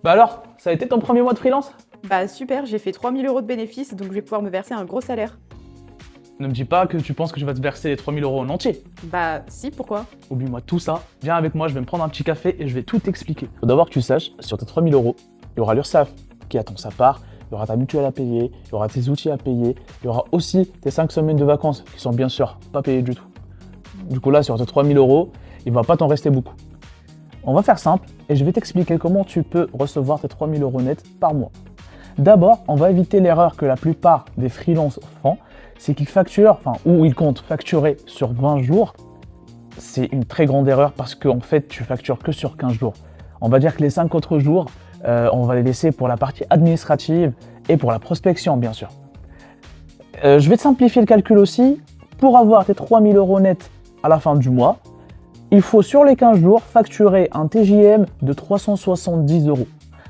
Bah alors, ça a été ton premier mois de freelance? Bah super, j'ai fait 3000 € de bénéfices, donc je vais pouvoir me verser un gros salaire. Ne me dis pas que tu penses que je vais te verser les 3000 € en entier. Bah si, pourquoi? Oublie-moi tout ça, viens avec moi, je vais me prendre un petit café et je vais tout t'expliquer. Faut d'abord que tu saches, sur tes 3000 €, il y aura l'URSSAF qui attend sa part, il y aura ta mutuelle à payer, il y aura tes outils à payer, il y aura aussi tes 5 semaines de vacances qui sont bien sûr pas payées du tout. Du coup là, sur tes 3000 €, il va pas t'en rester beaucoup. On va faire simple et je vais t'expliquer comment tu peux recevoir tes 3000 € nets par mois. D'abord, on va éviter l'erreur que la plupart des freelances font, c'est qu'ils facturent, ou ils comptent facturer sur 20 jours. C'est une très grande erreur parce qu'en fait, tu factures que sur 15 jours. On va dire que les 5 autres jours, on va les laisser pour la partie administrative et pour la prospection, bien sûr. Je vais te simplifier le calcul aussi. Pour avoir tes 3000 € nets à la fin du mois, il faut sur les 15 jours facturer un TJM de 370 €.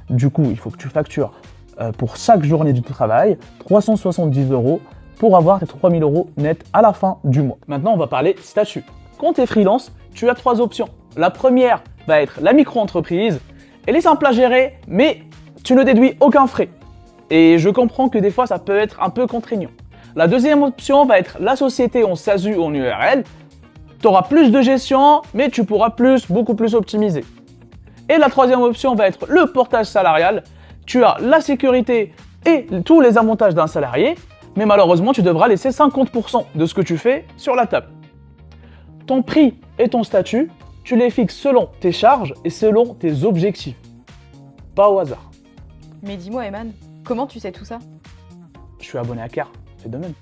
Du coup, il faut que tu factures pour chaque journée du travail 370 € pour avoir tes 3000 € nets à la fin du mois. Maintenant, on va parler statut. Quand tu es freelance, tu as 3 options. La première va être la micro-entreprise. Elle est simple à gérer, mais tu ne déduis aucun frais. Et je comprends que des fois, ça peut être un peu contraignant. La deuxième option va être la société en SASU ou en URL. Tu auras plus de gestion, mais tu pourras beaucoup plus optimiser. Et la troisième option va être le portage salarial. Tu as la sécurité et tous les avantages d'un salarié, mais malheureusement, tu devras laisser 50% de ce que tu fais sur la table. Ton prix et ton statut, tu les fixes selon tes charges et selon tes objectifs. Pas au hasard. Mais dis-moi Eman, comment tu sais tout ça? Je suis abonné à CARE, fais de même.